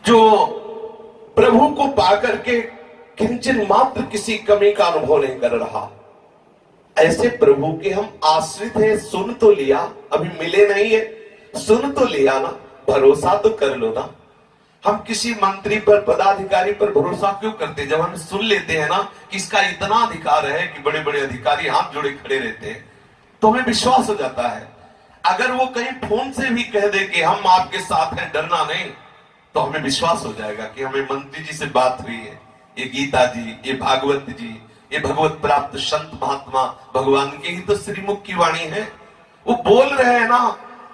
जो प्रभु को पाकर के किंचन मात्र किसी कमी का अनुभव नहीं कर रहा, ऐसे प्रभु के हम आश्रित हैं। सुन तो लिया, अभी मिले नहीं है, सुन तो लिया ना, भरोसा तो कर लो ना। हम किसी मंत्री पर, पदाधिकारी पर भरोसा क्यों करते? जब हम सुन लेते हैं ना कि इसका इतना अधिकार है कि बड़े बड़े अधिकारी हाथ जोड़े खड़े रहते हैं, तो हमें विश्वास हो जाता है। अगर वो कहीं फोन से भी कह दे कि हम आपके साथ हैं, डरना नहीं, तो हमें विश्वास हो जाएगा कि हमें मंत्री जी से बात हुई है। ये गीता जी, ये भागवत जी, ये भगवत प्राप्त संत महात्मा भगवान की ही तो श्रीमुख की वाणी है। वो बोल रहे हैं ना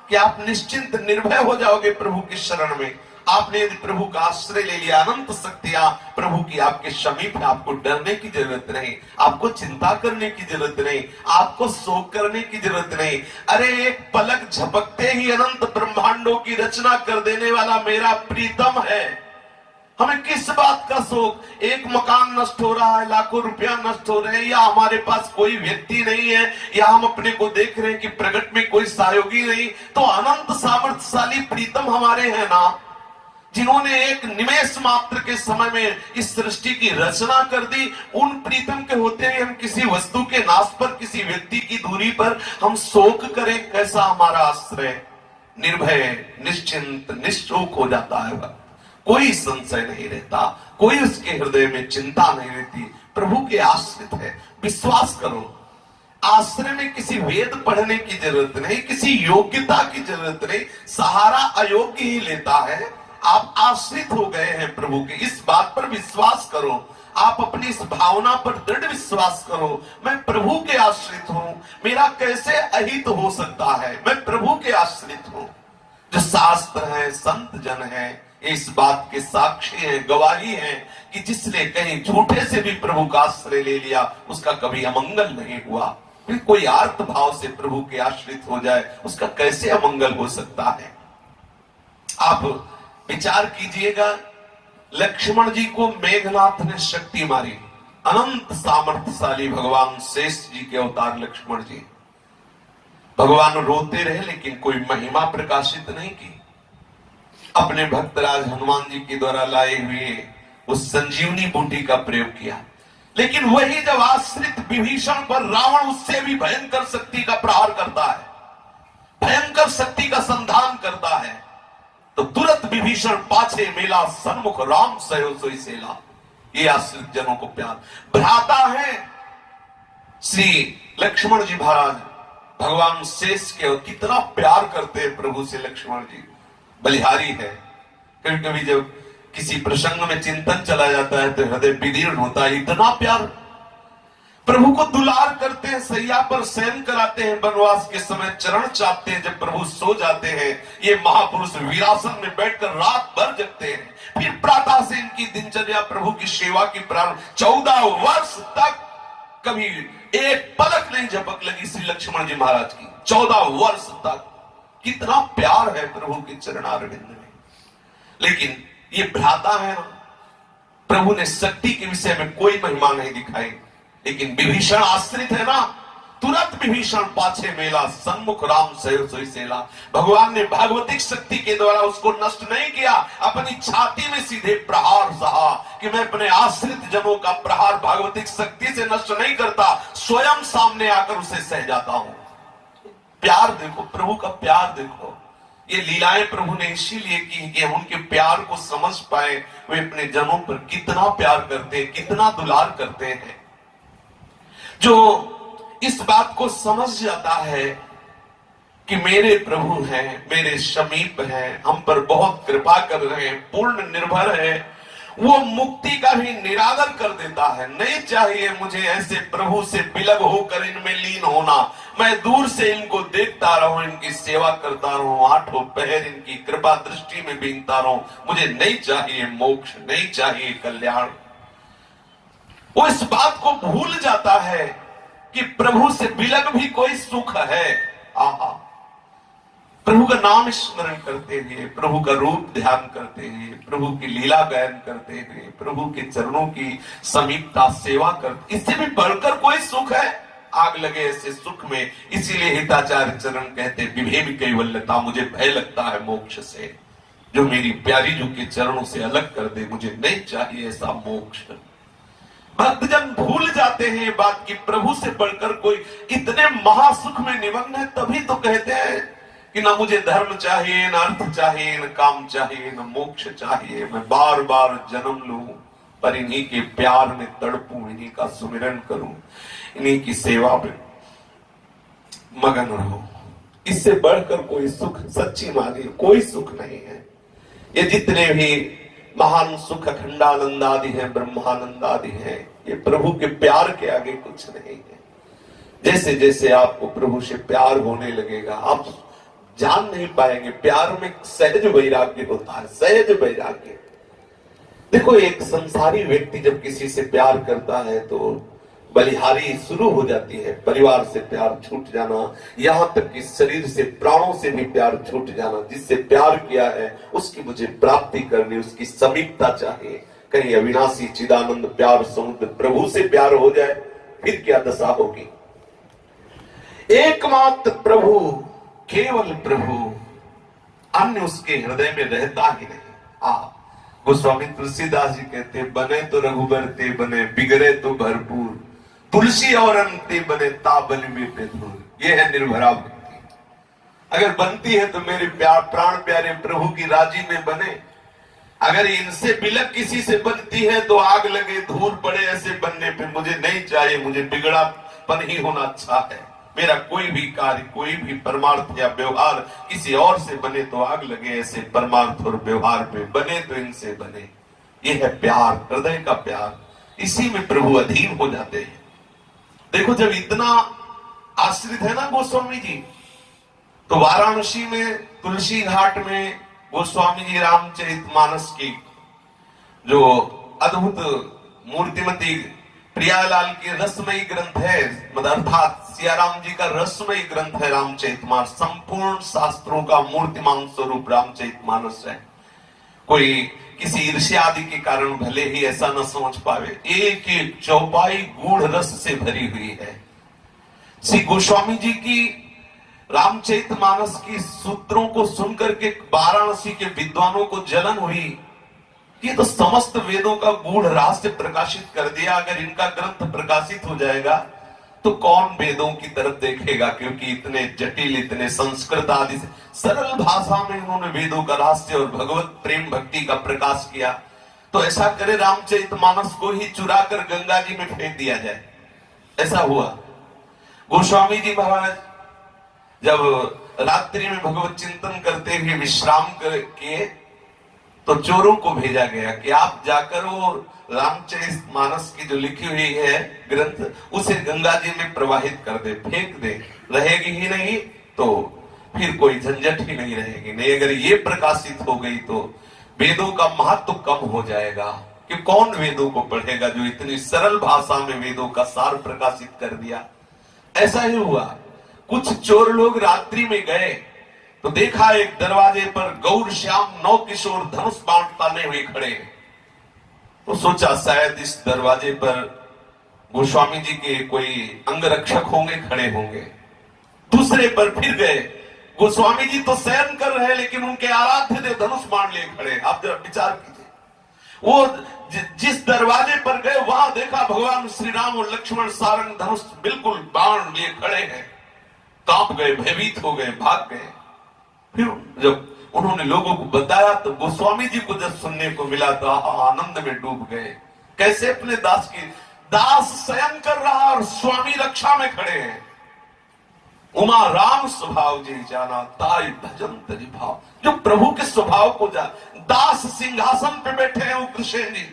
कि आप निश्चिंत निर्भय हो जाओगे प्रभु की शरण में। आपने यदि प्रभु का आश्रय ले लिया, अनंत शक्तियां प्रभु की आपके समीप है, आपको डरने की जरूरत नहीं, आपको चिंता करने की जरूरत नहीं, आपको शोक करने की जरूरत नहीं। अरे एक पलक झपकते ही अनंत ब्रह्मांडों की रचना कर देने वाला मेरा प्रीतम है। हमें किस बात का शोक? एक मकान नष्ट हो रहा है, लाखों रुपया नष्ट हो रहे हैं, या हमारे पास कोई व्यक्ति नहीं है, या हम अपने को देख रहे हैं कि प्रगट में कोई सहयोगी नहीं, तो अनंत सामर्थ्यशाली प्रीतम हमारे हैं ना, जिन्होंने एक निमेष मात्र के समय में इस सृष्टि की रचना कर दी। उन प्रीतम के होते हुए हम किसी वस्तु के नाश पर, किसी व्यक्ति की दूरी पर हम शोक करें? कैसा हमारा आश्रय निर्भय, निश्चिंत, निश्चोक हो जाता है। कोई संशय नहीं रहता, कोई उसके हृदय में चिंता नहीं रहती। प्रभु के आश्रित है, विश्वास करो। आश्रय में किसी वेद पढ़ने की जरूरत नहीं, किसी योग्यता की जरूरत नहीं, सहारा अयोग्य ही लेता है। आप आश्रित हो गए हैं प्रभु के, इस बात पर विश्वास करो। आप अपनी इस भावना पर दृढ़ विश्वास करो, मैं प्रभु के आश्रित हूं, मेरा कैसे अहित हो सकता है? मैं प्रभु के आश्रित हूं। जो शास्त्र है, संत जन है, इस बात के साक्षी है, गवाही है कि जिसने कहीं झूठे से भी प्रभु का आश्रय ले लिया, उसका कभी अमंगल नहीं हुआ। फिर कोई आर्त भाव से प्रभु के आश्रित हो जाए, उसका कैसे अमंगल हो सकता है? आप विचार कीजिएगा, लक्ष्मण जी को मेघनाथ ने शक्ति मारी, अनंत सामर्थ्यशाली भगवान शेष जी के अवतार लक्ष्मण जी। भगवान रोते रहे लेकिन कोई महिमा प्रकाशित नहीं की। अपने भक्तराज हनुमान जी के द्वारा लाए हुए उस संजीवनी बूटी का प्रयोग किया। लेकिन वही जब आश्रित विभीषण पर रावण उससे भी भयंकर शक्ति का प्रहार करता है, भयंकर शक्ति का संधान करता है, तो तुरंत विभीषण पाछे मेला, सन्मुख राम सयो सोई सेला। ये आश्रित जनों को प्यार। भ्राता है श्री लक्ष्मण जी महाराज, भगवान शेष के, और कितना प्यार करते हैं प्रभु से लक्ष्मण जी। बलिहारी है। कभी कभी जब किसी प्रसंग में चिंतन चला जाता है तो हृदय विदीर्ण होता है, इतना प्यार। प्रभु को दुलार करते हैं, सैया पर शयन कराते हैं, वनवास के समय चरण चापते हैं। जब प्रभु सो जाते हैं, ये महापुरुष वीरासन में बैठकर रात भर जगते हैं। फिर प्रातः से इनकी दिनचर्या प्रभु की सेवा की प्रारंभ। 14 वर्ष तक कभी एक पलक नहीं झपक लगी श्री लक्ष्मण जी महाराज की। 14 वर्ष तक कितना प्यार है प्रभु के चरणारविंद में। लेकिन ये भ्राता है ना, प्रभु ने शक्ति के विषय में कोई महिमा नहीं दिखाई, लेकिन विभीषण आश्रित है ना, तुरंत विभीषण पाछे मेला, सन्मुख राम सयो सोई सेला। भगवान ने भागवतिक शक्ति के द्वारा उसको नष्ट नहीं किया, अपनी छाती में सीधे प्रहार सहा कि मैं अपने आश्रित जनों का प्रहार भागवतिक शक्ति से नष्ट नहीं करता, स्वयं सामने आकर उसे सह जाता हूं। प्यार देखो, प्रभु का प्यार देखो। ये लीलाएं प्रभु ने इसीलिए की कि हम उनके प्यार को समझ पाए, वे अपने जनों पर कितना प्यार करते हैं, कितना दुलार करते हैं। जो इस बात को समझ जाता है कि मेरे प्रभु हैं, मेरे समीप हैं, हम पर बहुत कृपा कर रहे हैं, पूर्ण निर्भर है, वो मुक्ति का भी निरादर कर देता है। नहीं चाहिए मुझे ऐसे प्रभु से विलग होकर इनमें लीन होना, मैं दूर से इनको देखता रहूं, इनकी सेवा करता रहूं, आठों पहर इनकी कृपा दृष्टि में बीनता रहूं। मुझे नहीं चाहिए मोक्ष, नहीं चाहिए कल्याण। वो इस बात को भूल जाता है कि प्रभु से विलग भी कोई सुख है। आहा, प्रभु का नाम स्मरण करते हुए, प्रभु का रूप ध्यान करते हुए, प्रभु की लीला गायन करते हुए, प्रभु के चरणों की समीपता सेवा करते, इससे भी बढ़कर कोई सुख है? आग लगे ऐसे सुख में। इसीलिए हिताचार्य चरण कहते विभेद कैवल्यता, मुझे भय लगता है मोक्ष से। जो मेरी प्यारी जू के चरणों से अलग कर दे, मुझे नहीं चाहिए ऐसा मोक्ष। भक्तजन भूल जाते हैं ये बात कि प्रभु से बढ़कर कोई इतने महासुख में निमग्न है, तभी तो कहते हैं कि ना मुझे धर्म चाहिए, ना अर्थ चाहिए, न काम चाहिए, न मोक्ष चाहिए, मैं बार बार जन्म लूं पर इन्हीं के प्यार में तड़पूं, इन्हीं का सुमिरन करूं, इन्हीं की सेवा में मगन रहो। इससे बढ़कर कोई सुख सच्ची मानिए कोई सुख नहीं है। ये जितने भी महान सुख अखंडानंद आदि है, ब्रह्मानंद आदि है, ये प्रभु के प्यार के आगे कुछ नहीं है। जैसे जैसे आपको प्रभु से प्यार होने लगेगा, आप जान नहीं पाएंगे। प्यार में सहज वैराग्य होता है, सहज वैराग्य। देखो, एक संसारी व्यक्ति जब किसी से प्यार करता है तो बलिहारी शुरू हो जाती है, परिवार से प्यार छूट जाना, यहां तक कि शरीर से, प्राणों से भी प्यार छूट जाना। जिससे प्यार किया है उसकी मुझे प्राप्ति करनी, उसकी समीपता चाहिए। कहीं अविनाशी चिदानंद प्यार समुद्र प्रभु से प्यार हो जाए फिर क्या दशा होगी। एकमात्र प्रभु, केवल प्रभु, अन्य उसके हृदय में रहता ही नहीं। गोस्वामी तुलसीदास जी कहते, बने तो रघुबर ते बने, बिगड़े तो भरपूर, तुलसी और अंते बने ताबन में पे धूल। ये है निर्भरा भक्ति। अगर बनती है तो मेरे प्यार प्राण प्यारे प्रभु की राजी में बने। अगर इनसे बिलक किसी से बनती है तो आग लगे, धूल पड़े ऐसे बनने पे मुझे नहीं चाहिए। मुझे बिगड़ापन ही होना अच्छा है। मेरा कोई भी कार्य, कोई भी परमार्थ या व्यवहार किसी और से बने तो आग लगे, ऐसे परमार्थ और व्यवहार पे बने तो इनसे बने। ये है प्यार, हृदय का प्यार। इसी में प्रभु अधीन हो जाते हैं। देखो, जब इतना आश्रित है ना गोस्वामी जी, तो वाराणसी में तुलसी घाट में गोस्वामी जी रामचरितमानस की जो अद्भुत मूर्तिमती प्रियालाल की रसमयी ग्रंथ है, अर्थात सियाराम जी का रसमयी ग्रंथ है रामचरितमानस। संपूर्ण शास्त्रों का मूर्तिमान स्वरूप रामचरितमानस है। कोई किसी ईर्ष्या आदि के कारण भले ही ऐसा न समझ पावे, एक एक चौपाई गूढ़ रस से भरी हुई है। श्री गोस्वामी जी की रामचरितमानस की सूत्रों को सुनकर के वाराणसी के विद्वानों को जलन हुई। ये तो समस्त वेदों का गूढ़ रहस्य प्रकाशित कर दिया। अगर इनका ग्रंथ प्रकाशित हो जाएगा तो कौन वेदों की तरफ देखेगा, क्योंकि इतने जटिल, इतने संस्कृत आदि से सरल भाषा में उन्होंने वेदों का रहस्य और भगवत प्रेम भक्ति का प्रकाश किया। तो ऐसा करे रामचरितमानस को ही चुरा कर गंगा जी में फेंक दिया जाए। ऐसा हुआ। गोस्वामी जी महाराज जब रात्रि में भगवत चिंतन करते हुए विश्राम किए तो चोरों को भेजा गया कि आप जाकर वो रामचरितमानस की जो लिखी हुई है ग्रंथ उसे गंगा जी में प्रवाहित कर दे, फेंक दे। रहेगी ही नहीं तो फिर कोई झंझट ही नहीं रहेगी। नहीं, अगर ये प्रकाशित हो गई तो वेदों का महत्व कम हो जाएगा। कि कौन वेदों को पढ़ेगा जो इतनी सरल भाषा में वेदों का सार प्रकाशित कर दिया। ऐसा ही हुआ। कुछ चोर लोग रात्रि में गए तो देखा एक दरवाजे पर गौर श्याम नौ किशोर धनुष बाण ताने हुए खड़े। तो सोचा शायद इस दरवाजे पर गोस्वामी जी के कोई अंगरक्षक होंगे, खड़े होंगे। दूसरे पर फिर गए, गोस्वामी जी तो शयन कर रहे लेकिन उनके आराध्य देव धनुष बाण लिए खड़े। आप जरा विचार कीजिए। वो जिस दरवाजे पर गए वहां देखा भगवान श्री राम और लक्ष्मण सारंग धनुष बिल्कुल बाण लिए खड़े हैं। कांप गए, भयभीत हो गए, भाग गए। फिर जब उन्होंने लोगों को बताया तो गोस्वामी जी को जब सुनने को मिला तो आनंद में डूब गए। कैसे अपने दास शयन कर रहा और स्वामी रक्षा में खड़े हैं। उमा राम स्वभाव जी जाना ताई भजन तरी भाव। जो प्रभु के स्वभाव को जान, दास सिंहासन पे बैठे हैं उग्रसेन जी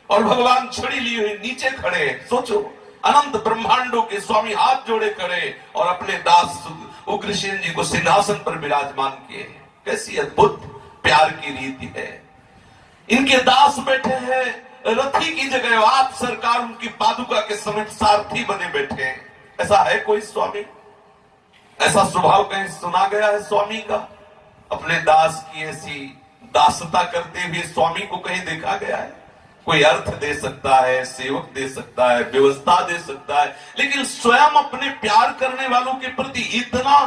और भगवान छड़ी लिए हुए नीचे खड़े हैं। सोचो, अनंत ब्रह्मांडों के स्वामी हाथ जोड़े खड़े और अपने दास उग्रसेन जी को सिंहासन पर विराजमान किए। कैसी अद्भुत प्यार की रीति है। इनके दास बैठे हैं रथी की जगह, आप सरकार उनकी पादुका के समेत सारथी बने बैठे हैं। ऐसा है कोई स्वामी? ऐसा स्वभाव कहीं सुना गया है स्वामी का? अपने दास की ऐसी दासता करते हुए स्वामी को कहीं देखा गया है? कोई अर्थ दे सकता है, सेवक दे सकता है, व्यवस्था दे सकता है, लेकिन स्वयं अपने प्यार करने वालों के प्रति इतना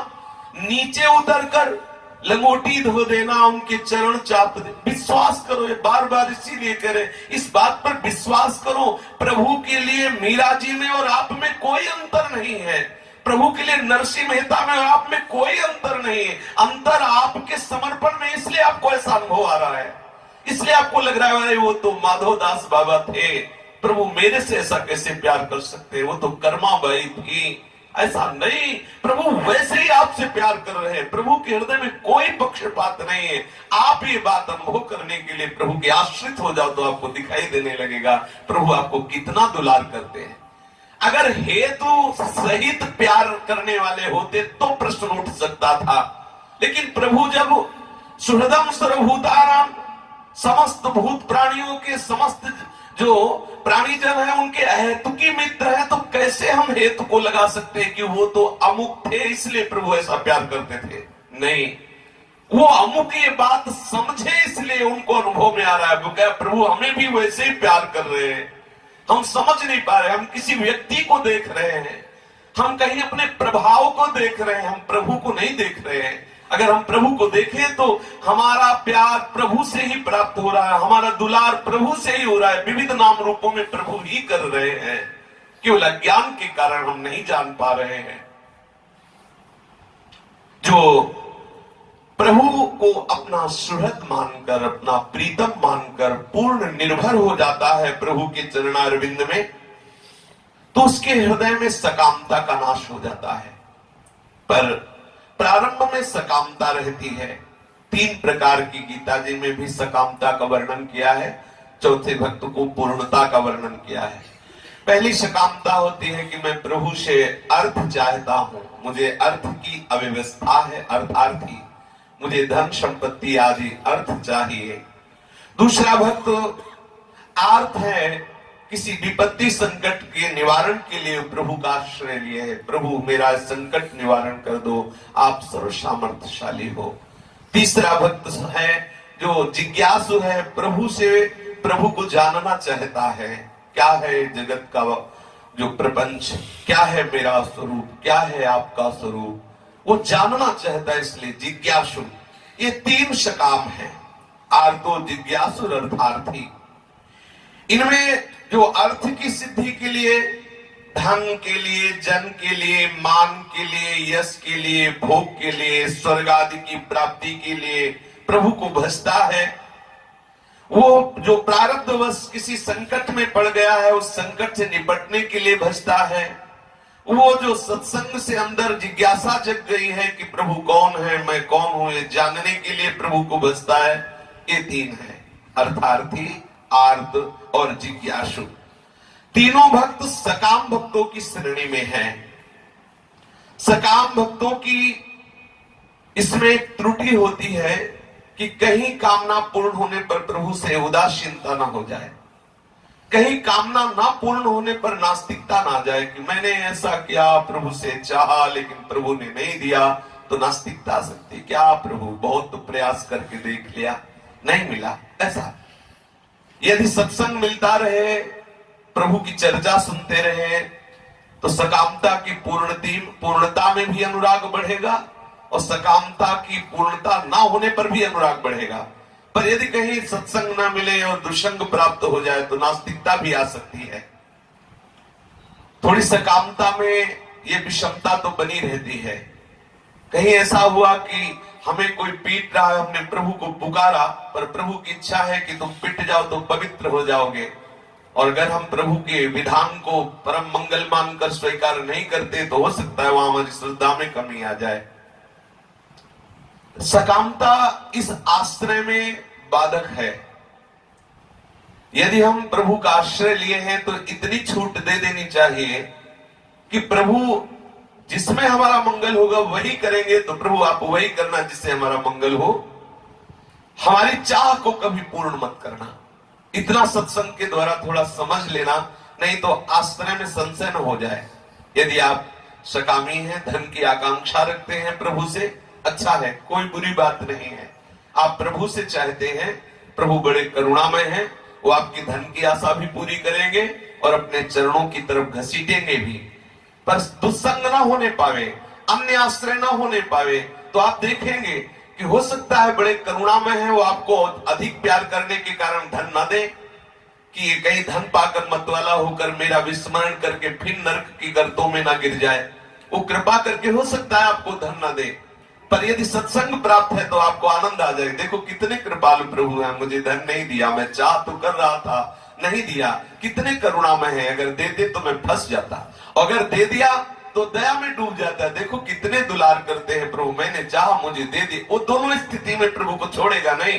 नीचे उतरकर लंगोटी धो देना, उनके चरण चाप दे। विश्वास करो, ये बार बार इसीलिए करें, इस बात पर विश्वास करो, प्रभु के लिए मीरा जी में और आप में कोई अंतर नहीं है। प्रभु के लिए नरसिंह मेहता में और आप में कोई अंतर नहीं है। अंतर आपके समर्पण में, इसलिए आपको ऐसा अनुभव आ रहा है, इसलिए आपको लग रहा है अरे वो तो माधव दास बाबा थे, प्रभु मेरे से ऐसा कैसे प्यार कर सकते हैं, वो तो कर्माबाई थी। ऐसा नहीं, प्रभु वैसे ही आपसे प्यार कर रहे हैं। प्रभु के हृदय में कोई पक्षपात नहीं है। आप ये बात अनुभव करने के लिए प्रभु के आश्रित हो जाओ तो आपको दिखाई देने लगेगा प्रभु आपको कितना दुलार करते हैं। अगर हेतु सहित प्यार करने वाले होते तो प्रश्न उठ सकता था, लेकिन प्रभु जब सुहृदम सर्वभूतानां, समस्त भूत प्राणियों के समस्त जो प्राणीजन है उनके अहेतुकी मित्र है, तो कैसे हम हेतु को लगा सकते हैं कि वो तो अमुक थे इसलिए प्रभु ऐसा प्यार करते थे? नहीं, वो अमुक ये बात समझे इसलिए उनको अनुभव में आ रहा है। वो क्या प्रभु हमें भी वैसे ही प्यार कर रहे हैं, हम समझ नहीं पा रहे, हम किसी व्यक्ति को देख रहे हैं, हम कहीं अपने प्रभाव को देख रहे हैं, हम प्रभु को नहीं देख रहे हैं। अगर हम प्रभु को देखें तो हमारा प्यार प्रभु से ही प्राप्त हो रहा है, हमारा दुलार प्रभु से ही हो रहा है। विविध नाम रूपों में प्रभु ही कर रहे हैं, केवल अज्ञान के कारण हम नहीं जान पा रहे हैं। जो प्रभु को अपना सुहृद मानकर, अपना प्रीतम मानकर पूर्ण निर्भर हो जाता है प्रभु के चरणारविंद में, तो उसके हृदय में सकामता का नाश हो जाता है। पर प्रारंभ में सकामता रहती है। 3 प्रकार की गीता जी में भी सकामता का वर्णन किया है, चौथे भक्त को पूर्णता का वर्णन किया है। पहली सकामता होती है कि मैं प्रभु से अर्थ चाहता हूं, मुझे अर्थ की अव्यवस्था है, अर्थार्थी, मुझे धन संपत्ति आदि अर्थ चाहिए। दूसरा भक्त आर्थ है, किसी विपत्ति संकट के निवारण के लिए प्रभु का आश्रय लिए है, प्रभु मेरा संकट निवारण कर दो, आप सर्वसामर्थ्यशाली हो। तीसरा भक्त है जो जिज्ञासु है, प्रभु से प्रभु को जानना चाहता है, क्या है जगत का जो प्रपंच, क्या है मेरा स्वरूप, क्या है आपका स्वरूप, वो जानना चाहता है, इसलिए जिज्ञासु। ये 3 सकाम है, आर्तो, जिज्ञासु, अर्थार्थी। इनमें जो अर्थ की सिद्धि के लिए, धन के लिए, जन के लिए, मान के लिए, यश के लिए, भोग के लिए, स्वर्ग आदि की प्राप्ति के लिए प्रभु को भजता है, वो जो प्रारब्धवश किसी संकट में पड़ गया है उस संकट से निपटने के लिए भजता है, वो जो सत्संग से अंदर जिज्ञासा जग गई है कि प्रभु कौन है, मैं कौन हूं, ये जानने के लिए प्रभु को भजता है। ये 3 है, अर्थार्थी, आर्त और जिज्ञासु। तीनों भक्त सकाम भक्तों की श्रेणी में हैं। सकाम भक्तों की इसमें एक त्रुटि होती है कि कहीं कामना पूर्ण होने पर प्रभु से उदासीनता ना हो जाए, कहीं कामना ना पूर्ण होने पर नास्तिकता ना जाए कि मैंने ऐसा किया, प्रभु से चाहा लेकिन प्रभु ने नहीं दिया, तो नास्तिकता आ सकती। क्या प्रभु बहुत तो प्रयास करके देख लिया, नहीं मिला, ऐसा। यदि सत्संग मिलता रहे, प्रभु की चर्चा सुनते रहे, तो सकामता की पूर्णता में भी अनुराग बढ़ेगा और सकामता की पूर्णता ना होने पर भी अनुराग बढ़ेगा। पर यदि कहीं सत्संग ना मिले और दुष्संग प्राप्त हो जाए तो नास्तिकता भी आ सकती है। थोड़ी सकामता में ये विषमता तो बनी रहती है। कहीं ऐसा हुआ कि हमें कोई पीट रहा है, हमने प्रभु को पुकारा, पर प्रभु की इच्छा है कि तुम पिट जाओ तो पवित्र हो जाओगे, और अगर हम प्रभु के विधान को परम मंगल मानकर स्वीकार नहीं करते तो हो सकता है वहां हमारी श्रद्धा में कमी आ जाए। सकामता इस आश्रय में बाधक है। यदि हम प्रभु का आश्रय लिए हैं तो इतनी छूट दे देनी चाहिए कि प्रभु जिसमें हमारा मंगल होगा वही करेंगे, तो प्रभु आप वही करना जिससे हमारा मंगल हो, हमारी चाह को कभी पूर्ण मत करना। इतना सत्संग के द्वारा थोड़ा समझ लेना, नहीं तो आश्रय में संशय न हो जाए। यदि आप सकामी हैं, धन की आकांक्षा रखते हैं प्रभु से, अच्छा है, कोई बुरी बात नहीं है। आप प्रभु से चाहते हैं, प्रभु बड़े करुणामय हैं, वो आपकी धन की आशा भी पूरी करेंगे और अपने चरणों की तरफ घसीटेंगे भी। पर दुस्संग ना होने पावे, अन्य आश्रय ना होने पावे, तो आप देखेंगे कि हो सकता है बड़े करुणामय है, वो आपको अधिक प्यार करने के कारण धन न दे, कि ये कहीं धन पाकर मतवाला होकर मेरा विस्मरण करके फिर नरक की गर्तों में ना गिर जाए। वो कृपा करके हो सकता है आपको धन ना दे, पर यदि सत्संग प्राप्त है तो आपको आनंद आ जाए। देखो कितने कृपालु प्रभु हैं, मुझे धन नहीं दिया, मैं चाह तो कर रहा था, नहीं दिया, कितने करुणामय है। अगर दे दे तो मैं फंस जाता, अगर दे दिया तो दया में डूब जाता है। देखो कितने दुलार करते हैं प्रभु, मैंने चाहा मुझे दे दी। वो दोनों स्थिति में प्रभु को छोड़ेगा नहीं।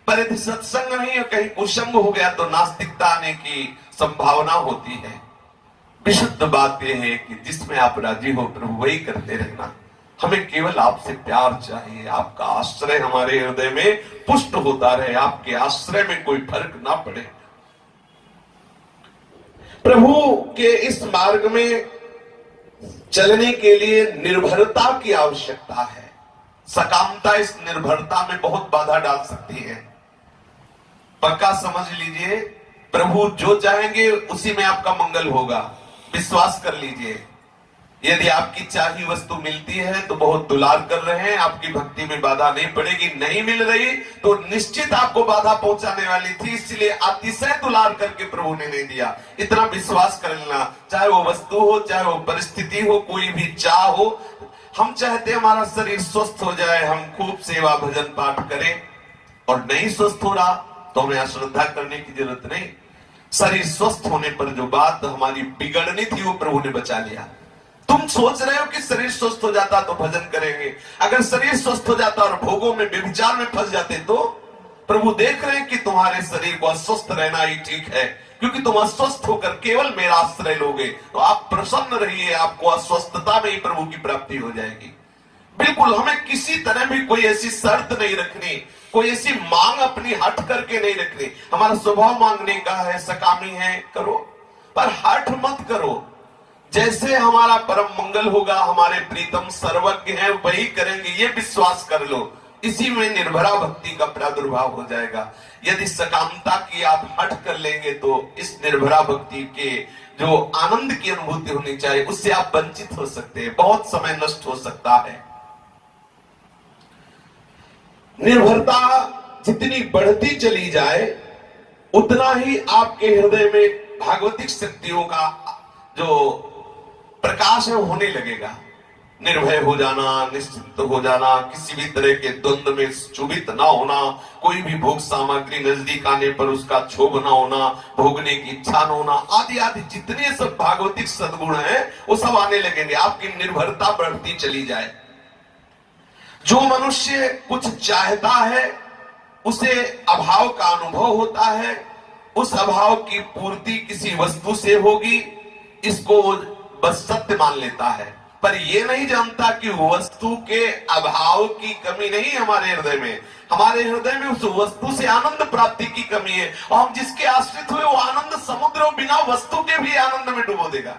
पर यदि सत्संग नहीं है, कहीं कुसंग हो गया तो नास्तिकता आने की संभावना होती है। विशुद्ध बात यह है कि जिसमें आप राजी हो प्रभु वही करते रहना। हमें केवल आपसे प्यार चाहिए, आपका आश्रय हमारे हृदय में पुष्ट होता रहे, आपके आश्रय में कोई फर्क ना पड़े। प्रभु के इस मार्ग में चलने के लिए निर्भरता की आवश्यकता है। सकामता इस निर्भरता में बहुत बाधा डाल सकती है। पक्का समझ लीजिए, प्रभु जो चाहेंगे उसी में आपका मंगल होगा, विश्वास कर लीजिए। यदि आपकी चाही वस्तु मिलती है तो बहुत दुलार कर रहे हैं, आपकी भक्ति में बाधा नहीं पड़ेगी। नहीं मिल रही तो निश्चित आपको बाधा पहुंचाने वाली थी, इसलिए अतिशय दुलार करके प्रभु ने नहीं दिया। इतना विश्वास कर लेना, चाहे वो वस्तु हो, चाहे वो परिस्थिति हो, कोई भी चाह हो। हम चाहते हमारा शरीर स्वस्थ हो जाए, हम खूब सेवा भजन पाठ करें, और नहीं स्वस्थ हो रहा तो हमें अश्रद्धा करने की जरूरत नहीं। शरीर स्वस्थ होने पर जो बात हमारी बिगड़नी थी वो प्रभु ने बचा लिया। तुम सोच रहे हो कि शरीर स्वस्थ हो जाता तो भजन करेंगे, अगर शरीर स्वस्थ हो जाता और भोगों में व्यभिचार में फंस जाते तो प्रभु देख रहे हैं कि तुम्हारे शरीर को अस्वस्थ रहना ही ठीक है, क्योंकि तुम अस्वस्थ होकर केवल मेरा आश्रय लोगे तो आप प्रसन्न रहिए, आपको अस्वस्थता में ही प्रभु की प्राप्ति हो जाएगी। बिल्कुल हमें किसी तरह भी कोई ऐसी शर्त नहीं रखनी, कोई ऐसी मांग अपनी हट करके नहीं रखनी। हमारा स्वभाव मांगने का है, सकामी है, करो, पर हट मत करो। जैसे हमारा परम मंगल होगा, हमारे प्रीतम सर्वज्ञ हैं वही करेंगे, ये विश्वास कर लो। इसी में निर्भरा भक्ति का प्रादुर्भाव हो जाएगा। यदि सकामता की आप हट कर लेंगे तो इस निर्भरा भक्ति के जो आनंद की अनुभूति होनी चाहिए उससे आप वंचित हो सकते हैं, बहुत समय नष्ट हो सकता है। निर्भरता जितनी बढ़ती चली जाए उतना ही आपके हृदय में भागवतिक शक्तियों का जो प्रकाश है होने लगेगा। निर्भय हो जाना, निश्चिंत हो जाना, किसी भी तरह के द्वंद्व में चुभित ना होना, कोई भी भोग सामग्री नजदीक आने पर उसका क्षोभ ना होना, भोगने की इच्छा न होना, आदि आदि जितने सब भागवतिक सद्गुण हैं वो सब आने लगेंगे। आपकी निर्भरता बढ़ती चली जाए। जो मनुष्य कुछ चाहता है उसे अभाव का अनुभव होता है, उस अभाव की पूर्ति किसी वस्तु से होगी, इसको बस सत्य मान लेता है, पर यह नहीं जानता कि वस्तु के अभाव की कमी नहीं हमारे हृदय में, हमारे हृदय में उस वस्तु से आनंद प्राप्ति की कमी है। और हम जिसके आश्रित हुए वो आनंद समुद्र बिना वस्तु के भी आनंद में डुबो देगा।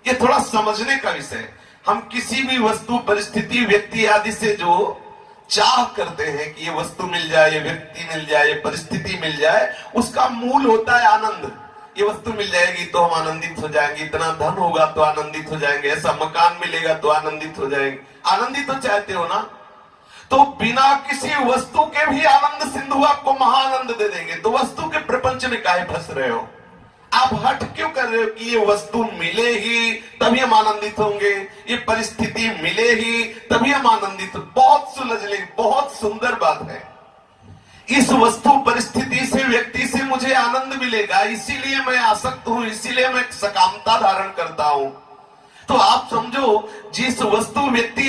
ये थोड़ा समझने का विषय। हम किसी भी वस्तु, परिस्थिति, व्यक्ति आदि से जो चाह करते हैं कि ये वस्तु मिल जाए, ये व्यक्ति मिल जाए, ये परिस्थिति मिल जाए, उसका मूल होता है आनंद। ये वस्तु मिल जाएगी तो हम आनंदित हो जाएंगे, इतना धन होगा तो आनंदित हो जाएंगे, ऐसा मकान मिलेगा तो आनंदित हो जाएंगे। आनंदित तो चाहते हो ना? तो बिना किसी वस्तु के भी आनंद सिंधु आपको महाआनंद दे देंगे। तो वस्तु के प्रपंच में काहे फंस रहे हो? आप हट क्यों कर रहे हो कि ये वस्तु मिले ही तभी हम आनंदित होंगे, ये परिस्थिति मिले ही तभी हम आनंदित हो? बहुत सुलझ ले, बहुत सुंदर बात है। इस वस्तु, परिस्थिति से, व्यक्ति से मुझे आनंद मिलेगा, इसीलिए मैं आसक्त हूं, इसीलिए मैं सकामता धारण करता हूं। तो आप समझो, जिस वस्तु, व्यक्ति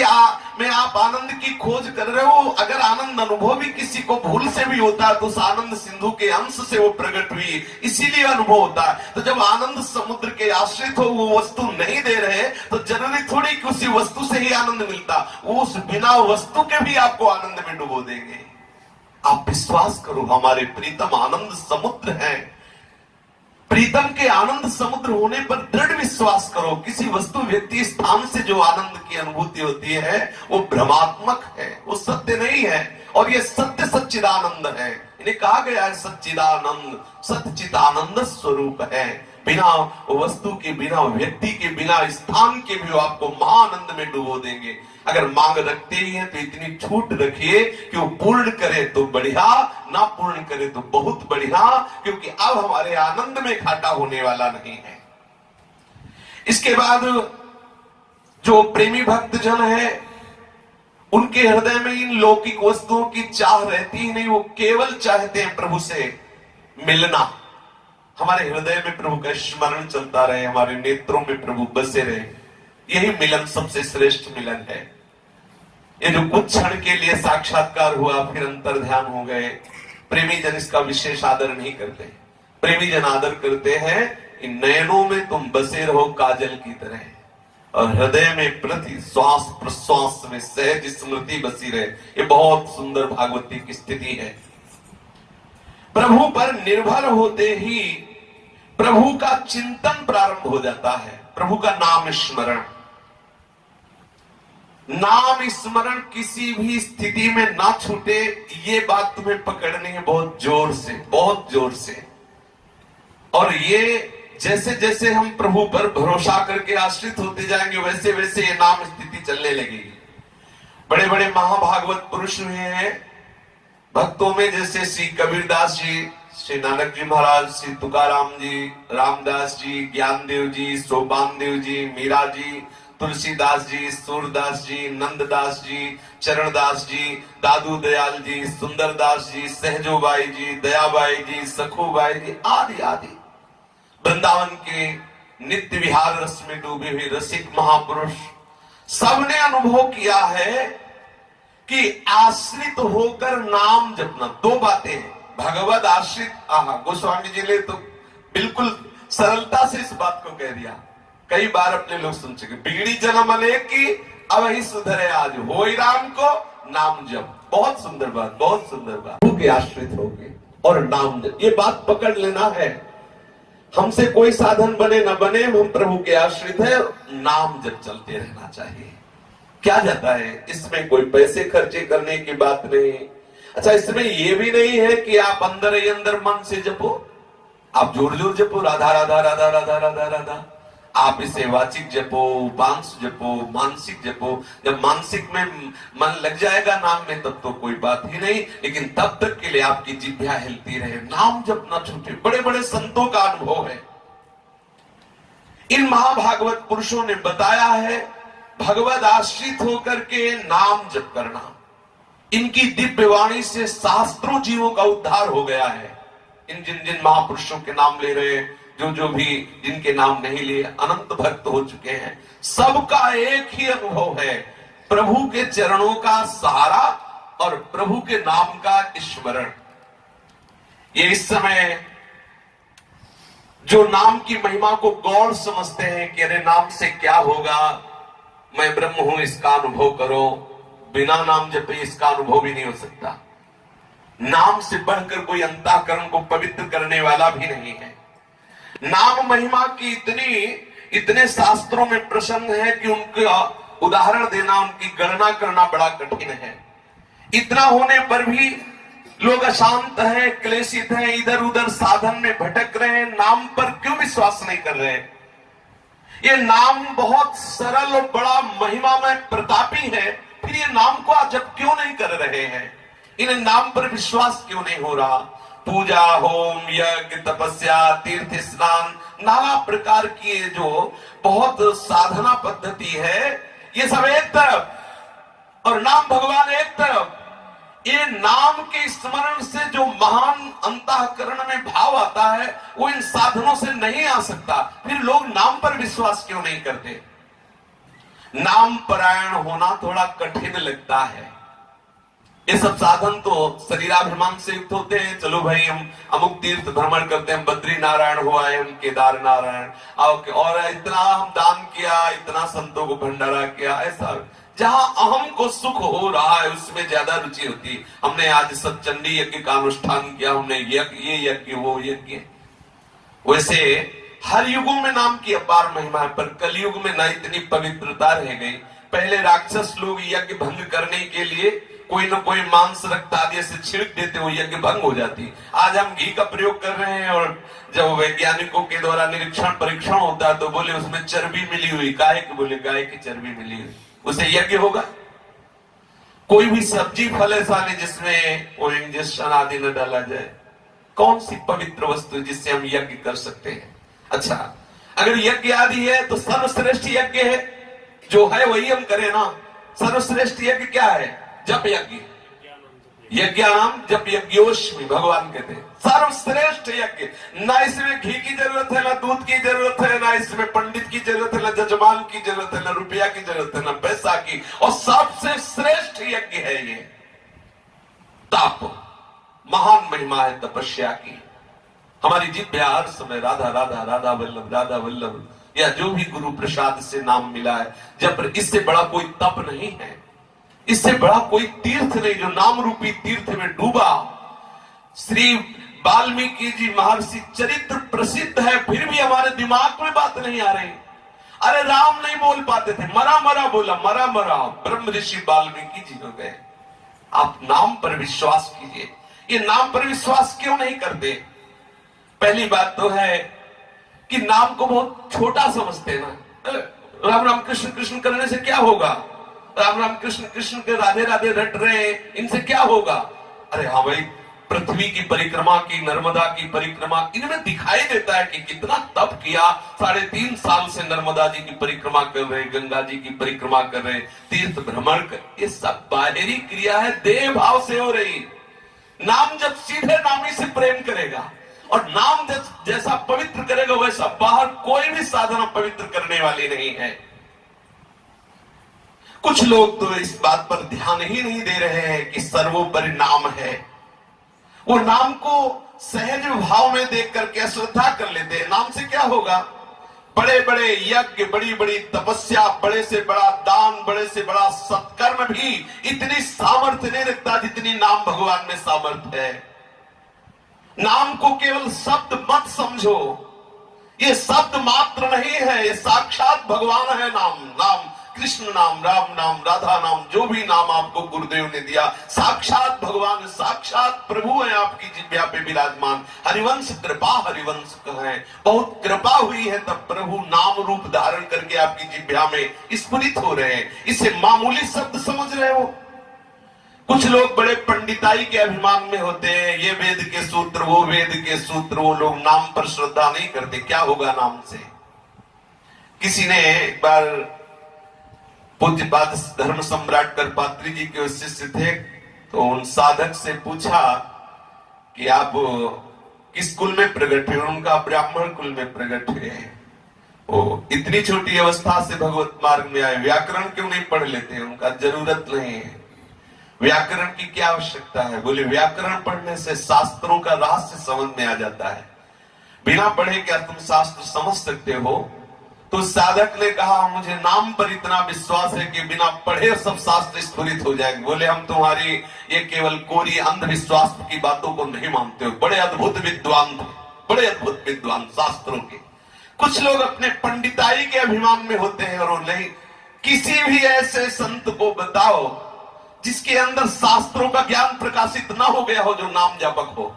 में आप आनंद की खोज कर रहे हो, अगर आनंद अनुभव भी किसी को भूल से भी होता है तो उस आनंद सिंधु के अंश से वो प्रकट हुई, इसीलिए अनुभव होता है। तो जब आनंद समुद्र के आश्रित हो, वो वस्तु नहीं दे रहे तो जरूरी थोड़ी कि उसी वस्तु से ही आनंद मिलता, वो उस बिना वस्तु के भी आपको आनंद में डुबो देंगे। आप विश्वास करो, हमारे प्रीतम आनंद समुद्र हैं। प्रीतम के आनंद समुद्र होने पर दृढ़ विश्वास करो, किसी वस्तु, व्यक्ति, स्थान से जो आनंद की अनुभूति होती है वो भ्रमात्मक है, वो सत्य नहीं है। और ये सत्य सच्चिदानंद है। इन्हें कहा गया है सच्चिदानंद, सच्चिदानंद स्वरूप है। बिना वस्तु के, बिना व्यक्ति के, बिना स्थान के भी वो आपको महाआनंद में डुबो देंगे। अगर मांग रखते ही हैं तो इतनी छूट रखिए कि वो पूर्ण करे तो बढ़िया, ना पूर्ण करे तो बहुत बढ़िया, क्योंकि अब हमारे आनंद में घाटा होने वाला नहीं है। इसके बाद जो प्रेमी भक्तजन है, उनके हृदय में इन लौकिक वस्तुओं की चाह रहती ही नहीं, वो केवल चाहते हैं प्रभु से मिलना। हमारे हृदय में प्रभु का स्मरण चलता रहे, हमारे नेत्रों में प्रभु बसे रहे, यही मिलन सबसे श्रेष्ठ मिलन है। ये जो कुछ क्षण के लिए साक्षात्कार हुआ फिर अंतर ध्यान हो गए, प्रेमी जन इसका विशेष आदर नहीं करते। प्रेमी जन आदर करते हैं इन नयनों में तुम बसे रहो काजल की तरह, और हृदय में प्रति श्वास प्रश्वास में सहज स्मृति बसी रहे। ये बहुत सुंदर भागवती की स्थिति है। प्रभु पर निर्भर होते ही प्रभु का चिंतन प्रारंभ हो जाता है, प्रभु का नाम स्मरण। नाम स्मरण किसी भी स्थिति में ना छूटे, ये बात तुम्हें पकड़नी है बहुत जोर से, बहुत जोर से। और ये जैसे जैसे हम प्रभु पर भरोसा करके आश्रित होते जाएंगे, वैसे वैसे ये नाम स्थिति चलने लगेगी। बड़े बड़े महाभागवत पुरुष हुए हैं भक्तों में, जैसे श्री कबीरदास जी, श्री नानक जी महाराज, श्री तुकाराम जी, रामदास जी, ज्ञानदेव जी, सोपान देव जी, मीरा जी, तुलसीदास जी, सूरदास जी, नंददास जी, चरणदास जी, दादू दयाल जी, सुंदरदास जी, सहजोबाई जी, दयाबाई जी, सखूबाई जी, आदि आदि। वृंदावन के नित्य विहार रस में डूबे हुए रसिक महापुरुष सबने अनुभव किया है कि आश्रित होकर नाम जपना। दो बातें हैं, भगवत आश्रित। गोस्वामी जी ने तो बिल्कुल सरलता से इस बात को कह दिया। कई बार अपने लोग सुन चुके, बिगड़ी जन्म अनेक की अब ही सुधरे आज, होई राम को नाम जप। बहुत सुंदर बात, बहुत सुंदर बात। प्रभु के आश्रित होगे और नाम जप, ये बात पकड़ लेना है। हमसे कोई साधन बने न बने, हम प्रभु के आश्रित है, नाम जप चलते रहना चाहिए। क्या जाता है इसमें, कोई पैसे खर्चे करने की बात नहीं। अच्छा, इसमें यह भी नहीं है कि आप अंदर ही अंदर मन से जपो, आप जोर जोर जपो, राधा राधा राधा राधा राधा राधा। आप इसे वाचिक जपो, उपांश जपो, मानसिक जपो। जब मानसिक में मन लग जाएगा नाम में, तब तो कोई बात ही नहीं, लेकिन तब तक के लिए आपकी जिह्वा हिलती रहे, नाम जप ना छूटे। बड़े बड़े संतों का अनुभव है। इन महाभागवत पुरुषों ने बताया है भगवत आश्रित होकर के नाम जप करना। इनकी दिव्य वाणी से शास्त्रों जीवों का उद्धार हो गया है। इन जिन जिन महापुरुषों के नाम ले रहे, जो भी जिनके नाम नहीं लिए, अनंत भक्त हो चुके हैं। सबका एक ही अनुभव है, प्रभु के चरणों का सहारा और प्रभु के नाम का स्मरण। ये इस समय जो नाम की महिमा को गौर समझते हैं कि अरे नाम से क्या होगा, मैं ब्रह्म हूं इसका अनुभव करो, बिना नाम जपे इसका अनुभव भी नहीं हो सकता। नाम से बढ़कर कोई अंतःकरण को पवित्र करने वाला भी नहीं है। नाम महिमा की इतने शास्त्रों में प्रसंग है कि उनका उदाहरण देना, उनकी गणना करना बड़ा कठिन है। इतना होने पर भी लोग अशांत हैं, क्लेशित हैं, इधर उधर साधन में भटक रहे हैं, नाम पर क्यों विश्वास नहीं कर रहे? ये नाम बहुत सरल और बड़ा महिमामय प्रतापी है, फिर ये नाम को आज जब क्यों नहीं कर रहे हैं? इन नाम पर विश्वास क्यों नहीं हो रहा? पूजा, होम, यज्ञ, तपस्या, तीर्थ स्नान, नाना प्रकार की जो बहुत साधना पद्धति है, ये सब एक तरफ और नाम भगवान एक तरफ। ये नाम के स्मरण से जो महान अंतःकरण में भाव आता है, वो इन साधनों से नहीं आ सकता। फिर लोग नाम पर विश्वास क्यों नहीं करते? नाम परायण होना थोड़ा कठिन लगता है। ये सब साधन तो शरीराभिमान से युक्त होते हैं। चलो भाई, हम अमुक तीर्थ भ्रमण करते हैं, बद्री नारायण हुआ है, हम केदार नारायण, और इतना हम दान किया, इतना संतों को भंडारा किया। ऐसा जहां अहम को सुख हो रहा है उसमें ज्यादा रुचि होती है। हमने आज सतचंडी यज्ञ का अनुष्ठान किया, हमने ये यज्ञ वो यज्ञ। वैसे हर युगों में नाम की अपार महिमा है, पर कलयुग में न इतनी पवित्रता रह गई। पहले राक्षस लोग यज्ञ भंग करने के लिए कोई न कोई मांस रक्त आदि से छिड़क देते, वो यज्ञ भंग हो जाती। आज हम घी का प्रयोग कर रहे हैं, और जब वैज्ञानिकों के द्वारा निरीक्षण परीक्षण होता है तो बोले उसमें चर्बी मिली हुई। गाय की, बोले गाय की चर्बी मिली हुई। उसे यज्ञ होगा। कोई भी सब्जी फल ऐसा नहीं जिसमें वो इंजेक्शन आदि न डाला जाए। कौन सी पवित्र वस्तु जिससे हम यज्ञ कर सकते हैं? अच्छा, अगर यज्ञ आदि है तो सर्वश्रेष्ठ यज्ञ है जो है वही हम करें ना। सर्वश्रेष्ठ यज्ञ क्या है? जप यज्ञ, यज्ञानाम जप यज्ञोष्मी भगवान कहते हैं सर्वश्रेष्ठ यज्ञ। ना इसमें घी की जरूरत है, ना दूध की जरूरत है, ना इसमें पंडित की जरूरत है, ना जजमान की जरूरत है, ना रुपया की जरूरत है, ना पैसा की, और सबसे श्रेष्ठ यज्ञ है ये ताप। महान महिमा है तपस्या की। हमारी जिह्वा हर समय राधा राधा राधा वल्लभ राधा वल्लभ, या जो भी गुरु प्रसाद से नाम मिला है जब, इससे बड़ा कोई तप नहीं है, इससे बड़ा कोई तीर्थ नहीं जो नाम रूपी तीर्थ में डूबा। श्री वाल्मीकि जी महर्षि चरित्र प्रसिद्ध है, फिर भी हमारे दिमाग में बात नहीं आ रही। अरे राम नहीं बोल पाते थे, मरा मरा बोला, मरा मरा, ब्रह्म ऋषि वाल्मीकि जी हो गए। आप नाम पर विश्वास कीजिए। ये नाम पर विश्वास क्यों नहीं करते? पहली बात तो है कि नाम को बहुत छोटा समझते हैं ना। राम राम कृष्ण कृष्ण करने से क्या होगा? राम राम कृष्ण कृष्ण के राधे राधे रट रहे हैं, इनसे क्या होगा? अरे हाँ भाई, पृथ्वी की परिक्रमा की, नर्मदा की परिक्रमा, इनमें दिखाई देता है कि कितना तप किया। 3.5 साल से नर्मदा जी की परिक्रमा कर रहे, गंगा जी की परिक्रमा कर रहे, तीर्थ भ्रमण कर, ये सब बाहरी क्रिया है, देह भाव से हो रही। नाम जब सीधे नामी से प्रेम करेगा और नाम जैसा पवित्र करेगा वैसा बाहर कोई भी साधना पवित्र करने वाली नहीं है। कुछ लोग तो इस बात पर ध्यान ही नहीं दे रहे हैं कि सर्वोपरि नाम है। वो नाम को सहज भाव में देख करके अश्रद्धा कर लेते हैं। नाम से क्या होगा? बड़े बड़े यज्ञ, बड़ी बड़ी तपस्या, बड़े से बड़ा दान, बड़े से बड़ा सत्कर्म भी इतनी सामर्थ्य नहीं रखता जितनी नाम भगवान में सामर्थ्य है। नाम को केवल शब्द मत समझो, ये शब्द मात्र नहीं है, ये साक्षात भगवान है। नाम, नाम कृष्ण नाम, राम नाम, राधा नाम, जो भी नाम आपको गुरुदेव ने दिया, साक्षात भगवान, साक्षात प्रभु है आपकी जिह्वा पे विराजमान। हरिवंश कृपा, हरिवंश कहें, बहुत कृपा हुई है तब प्रभु नाम रूप धारण करके आपकी जिह्वा में स्फुरित हो रहे हैं। इसे मामूली शब्द समझ रहे हो? कुछ लोग बड़े पंडिताई के अभिमान में होते हैं, ये वेद के सूत्र, वो वेद के सूत्र, वो लोग नाम पर श्रद्धा नहीं करते। क्या होगा नाम से? किसी ने एक बार पूज्यपाद धर्म सम्राट करपात्री जी के शिष्य थे, तो उन साधक से पूछा कि आप किस कुल में प्रकट हुए? उनका ब्राह्मण कुल में प्रकट हुए। वो इतनी छोटी अवस्था से भगवत मार्ग में आए, व्याकरण क्यों नहीं पढ़ लेते? उनका जरूरत नहीं है, व्याकरण की क्या आवश्यकता है? बोले व्याकरण पढ़ने से शास्त्रों का रहस्य समझ में आ जाता है, बिना पढ़े क्या तुम शास्त्र समझ सकते हो? तो साधक ने कहा मुझे नाम पर इतना विश्वास है कि बिना पढ़े सब शास्त्र स्फुरित हो जाएंगे। बोले हम तुम्हारी ये केवल कोरी अंधविश्वास की बातों को नहीं मानते हो। बड़े अद्भुत विद्वान थे, बड़े अद्भुत विद्वान शास्त्रों के। कुछ लोग अपने पंडिताई के अभिमान में होते हैं और नहीं। किसी भी ऐसे संत को बताओ जिसके अंदर शास्त्रों का ज्ञान प्रकाशित ना हो गया हो, जो नाम जापक हो।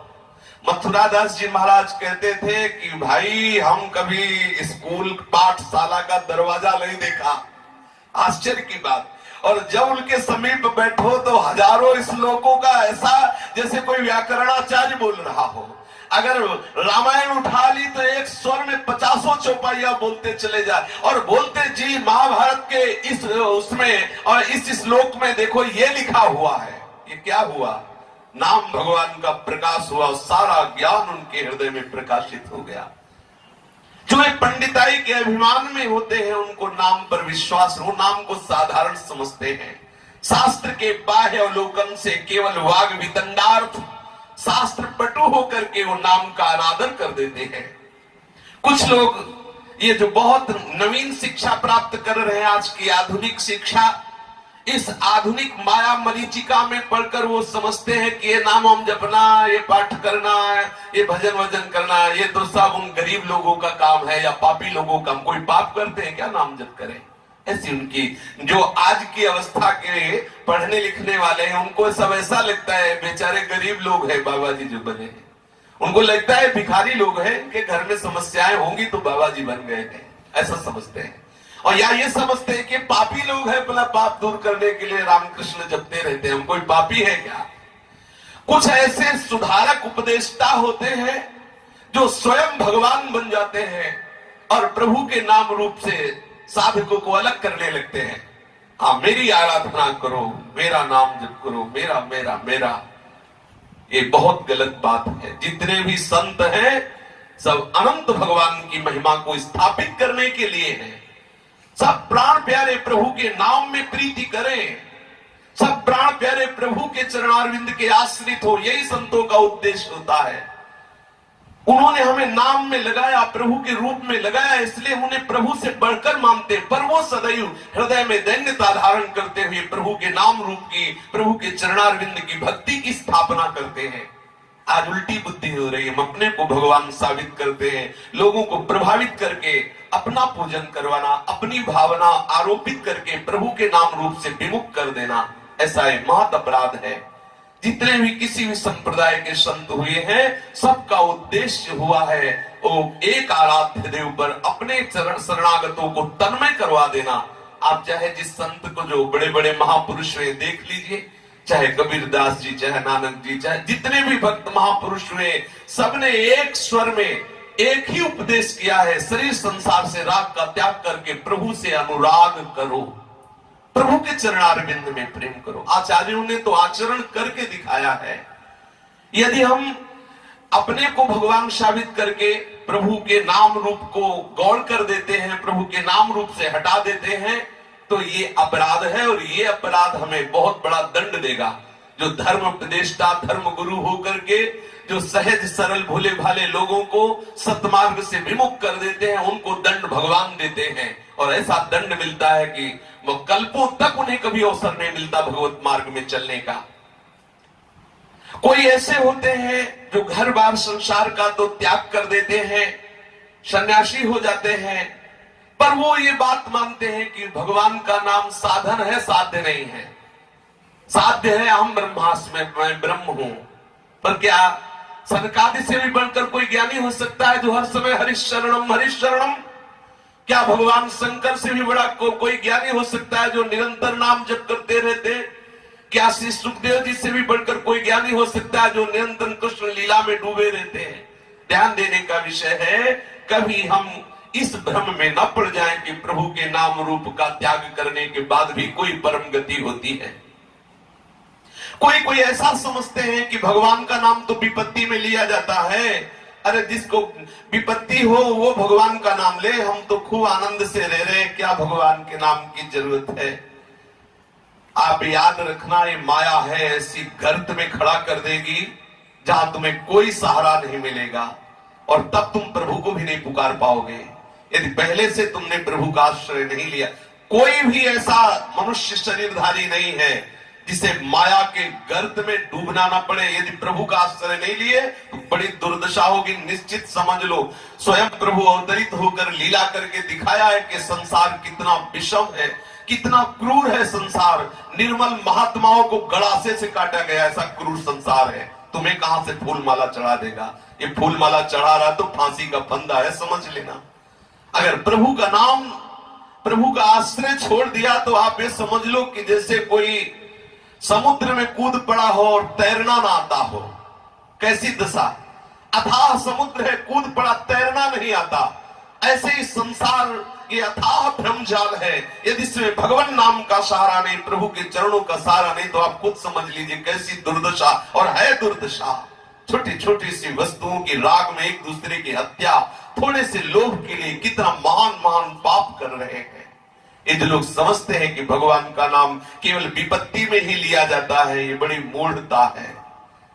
मथुरादास जी महाराज कहते थे कि भाई हम कभी स्कूल पाठशाला का दरवाजा नहीं देखा, आश्चर्य की बात। और जब उनके समीप बैठो तो हजारों श्लोकों का ऐसा जैसे कोई व्याकरणाचार्य बोल रहा हो। अगर रामायण उठा ली तो एक स्वर में 50 चौपाइया बोलते चले जाए और बोलते जी महाभारत के इस उसमें और इस श्लोक में देखो ये लिखा हुआ है। ये क्या हुआ? नाम भगवान का प्रकाश हुआ और सारा ज्ञान उनके हृदय में प्रकाशित हो गया। जो एक पंडिताई के अभिमान में होते हैं उनको नाम पर विश्वास, वो नाम को साधारण समझते हैं। शास्त्र के बाह्य अवलोकन से केवल वाग वितंडार्थ शास्त्र पटु होकर के वो नाम का अनादर कर देते हैं। कुछ लोग ये जो बहुत नवीन शिक्षा प्राप्त कर रहे हैं, आज की आधुनिक शिक्षा, इस आधुनिक माया मरीचिका में पढ़कर वो समझते हैं कि ये नाम हम जपना, ये पाठ करना, ये भजन वजन करना, ये तो सब उन गरीब लोगों का काम है या पापी लोगों का। कोई पाप करते हैं क्या नाम जप करें? ऐसी उनकी जो आज की अवस्था के पढ़ने लिखने वाले हैं, उनको सब ऐसा लगता है बेचारे गरीब लोग हैं बाबा जी जो बने हैं। उनको लगता है भिखारी लोग हैं, इनके घर में समस्याएं होंगी तो बाबा जी बन गए हैं, ऐसा समझते हैं। और या ये समझते हैं कि पापी लोग हैं, अपना पाप दूर करने के लिए रामकृष्ण जपते रहते हैं, हम कोई पापी है क्या? कुछ ऐसे सुधारक उपदेष्टा होते हैं जो स्वयं भगवान बन जाते हैं और प्रभु के नाम रूप से साधकों को अलग करने लगते हैं। हाँ, मेरी आराधना करो, मेरा नाम जप करो, मेरा मेरा मेरा। ये बहुत गलत बात है। जितने भी संत हैं सब अनंत भगवान की महिमा को स्थापित करने के लिए हैं। सब प्राण प्यारे प्रभु के नाम में प्रीति करें, सब प्राण प्यारे प्रभु के चरणारविंद के आश्रित हो, यही संतों का उद्देश्य होता है। उन्होंने हमें नाम में लगाया, प्रभु के रूप में लगाया, इसलिए उन्हें प्रभु से बढ़कर मानते, पर वो सदैव हृदय में दैन्यता धारण करते हुए प्रभु के नाम रूप की, प्रभु के चरणारविंद की भक्ति की स्थापना करते हैं। आज उल्टी बुद्धि हो रही है, हम अपने को भगवान साबित करते हैं, लोगों को प्रभावित करके अपना पूजन करवाना, अपनी भावना आरोपित करके प्रभु के नाम रूप से विमुख कर देना, ऐसा एक महत अपराध है। जितने भी किसी भी संप्रदाय के संत हुए हैं, सबका उद्देश्य हुआ है वो एक आराध्य देव पर अपने चरण शरणागतों को तन्मय करवा देना। आप चाहे जिस संत को, जो बड़े बड़े महापुरुष हुए देख लीजिए, चाहे कबीरदास जी, चाहे नानक जी, चाहे जितने भी भक्त महापुरुष हुए, सबने एक स्वर में एक ही उपदेश किया है, शरीर संसार से राग का त्याग करके प्रभु से अनुराग करो, प्रभु के चरणारविंद में प्रेम करो। आचार्यों ने तो आचरण करके दिखाया है। यदि हम अपने को भगवान साबित करके प्रभु के नाम रूप को गौण कर देते हैं, प्रभु के नाम रूप से हटा देते हैं, तो ये अपराध है और ये अपराध हमें बहुत बड़ा दंड देगा। जो धर्म उपदेष्टा, धर्म गुरु होकर के जो सहज सरल भोले भाले लोगों को सतमार्ग से विमुख कर देते हैं, उनको दंड भगवान देते हैं। और ऐसा दंड मिलता है कि वो कल्पों तक उन्हें कभी अवसर नहीं मिलता भगवत मार्ग में चलने का। कोई ऐसे होते हैं जो घर बार संसार का तो त्याग कर देते हैं, सन्यासी हो जाते हैं, पर वो ये बात मानते हैं कि भगवान का नाम साधन है, साध्य नहीं है। साध्य है अहम ब्रह्मास्मि, मैं ब्रह्म हूं। पर क्या सनकादि से भी बढ़कर कोई ज्ञानी हो सकता है जो हर समय हरिशरणम हरिशरणम? क्या भगवान शंकर से भी बड़ा कोई ज्ञानी हो सकता है जो निरंतर नाम जप करते रहते? क्या श्री सुखदेव जी से भी बढ़कर कोई ज्ञानी हो सकता है जो निरंतर कृष्ण लीला में डूबे रहते हैं? ध्यान देने का विषय है, कभी हम इस भ्रम में न पड़ जाएं कि प्रभु के नाम रूप का त्याग करने के बाद भी कोई परम गति होती है। कोई ऐसा समझते हैं कि भगवान का नाम तो विपत्ति में लिया जाता है। अरे जिसको विपत्ति हो वो भगवान का नाम ले, हम तो खूब आनंद से रह रहे, क्या भगवान के नाम की जरूरत है? आप याद रखना, ये माया है, ऐसी गर्त में खड़ा कर देगी जहां तुम्हें कोई सहारा नहीं मिलेगा, और तब तुम प्रभु को भी नहीं पुकार पाओगे यदि पहले से तुमने प्रभु का आश्रय नहीं लिया। कोई भी ऐसा मनुष्य शरीरधारी नहीं है जिसे माया के गर्त में डूबना ना पड़े। यदि प्रभु का आश्रय नहीं लिए तो बड़ी दुर्दशा होगी, निश्चित समझ लो। स्वयं प्रभु अवतरित होकर लीला करके दिखाया है कि संसार कितना विषम है, कितना क्रूर है संसार। निर्मल महात्माओं को गड़ासे से काटा गया, ऐसा क्रूर संसार है। तुम्हें कहां से फूल माला चढ़ा देगा? ये फूल माला चढ़ा रहा तो फांसी का फंदा है, समझ लेना। अगर प्रभु का नाम, प्रभु का आश्रय छोड़ दिया तो आप ये समझ लो कि जैसे कोई समुद्र में कूद पड़ा हो और तैरना ना आता हो। कैसी दशा! अथाह समुद्र है, कूद पड़ा, तैरना नहीं आता। ऐसे ही संसार ये अथाह भ्रमजाल है। यदि इसमें भगवान नाम का सहारा नहीं, प्रभु के चरणों का सहारा नहीं, तो आप खुद समझ लीजिए कैसी दुर्दशा। और है दुर्दशा। छोटी छोटी सी वस्तुओं की राग में एक दूसरे की हत्या, थोड़े से लोभ के लिए कितना महान महान पाप कर रहे हैं। ये जो लोग समझते हैं कि भगवान का नाम केवल विपत्ति में ही लिया जाता है, ये बड़ी मूढ़ता है।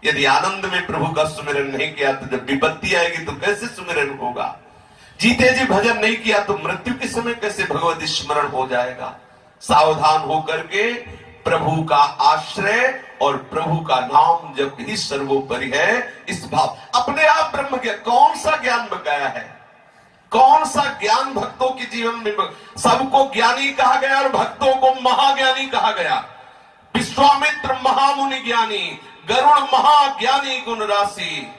यदि आनंद में प्रभु का सुमिरन नहीं किया तो जब विपत्ति आएगी तो कैसे सुमिरन होगा? जीते जी भजन नहीं किया तो मृत्यु के समय कैसे भगवत स्मरण हो जाएगा? सावधान होकर के प्रभु का आश्रय और प्रभु का नाम जब ही सर्वोपरि है, इस भाव। अपने आप ब्रह्म ज्ञान, कौन सा ज्ञान बकाया है? कौन सा ज्ञान भक्तों के जीवन में? सबको ज्ञानी कहा गया और भक्तों को महाज्ञानी कहा गया। विश्वामित्र महामुनि ज्ञानी, गरुड़ महाज्ञानी गुण राशि,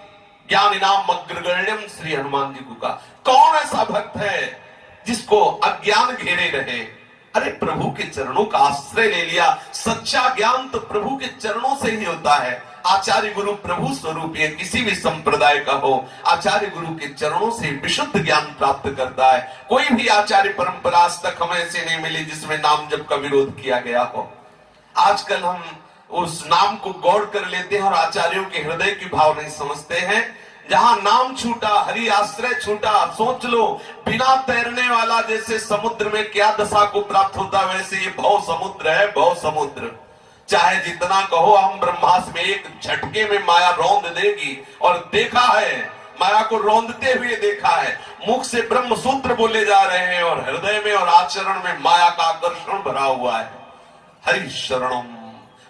ज्ञानी नाम अग्रगण्यम श्री हनुमान जी को कहा। कौन ऐसा भक्त है जिसको अज्ञान घेरे रहे। अरे प्रभु के चरणों का आश्रय ले लिया। सच्चा ज्ञान तो प्रभु के चरणों से ही होता है। आचार्य गुरु प्रभु स्वरूप ये किसी भी संप्रदाय का हो, आचार्य गुरु के चरणों से विशुद्ध ज्ञान प्राप्त करता है। कोई भी आचार्य परंपरा आज तक हमें ऐसे नहीं मिली जिसमें नाम जप का विरोध किया गया हो। आजकल हम उस नाम को गौर कर लेते हैं और आचार्यों के हृदय की भाव नहीं समझते हैं। जहां नाम छूटा, हरि आश्रय छूटा, सोच लो बिना तैरने वाला जैसे समुद्र में क्या दशा को प्राप्त होता, वैसे ये भव समुद्र है। भव समुद्र चाहे जितना कहो हम ब्रह्मास्त्र में, एक झटके में माया रौंद देगी। और देखा है, माया को रौंदते हुए देखा है। मुख से ब्रह्म सूत्र बोले जा रहे हैं और हृदय में और आचरण में माया का आकर्षण भरा हुआ है। हरि शरणम,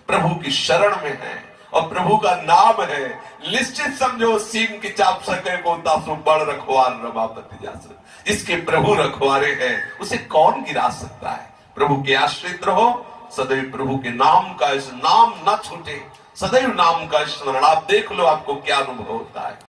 प्रभु की शरण में है और प्रभु का नाम है। निश्चित समझो सीम की चाप सके को तासु बड़ रखवार रमापति जास। जिसके प्रभु रखवारे हैं उसे कौन गिरा सकता है। प्रभु के आश्रित रहो, सदैव प्रभु के नाम का, इस नाम न छूटे, सदैव नाम का स्मरण। आप देख लो आपको क्या अनुभव होता है।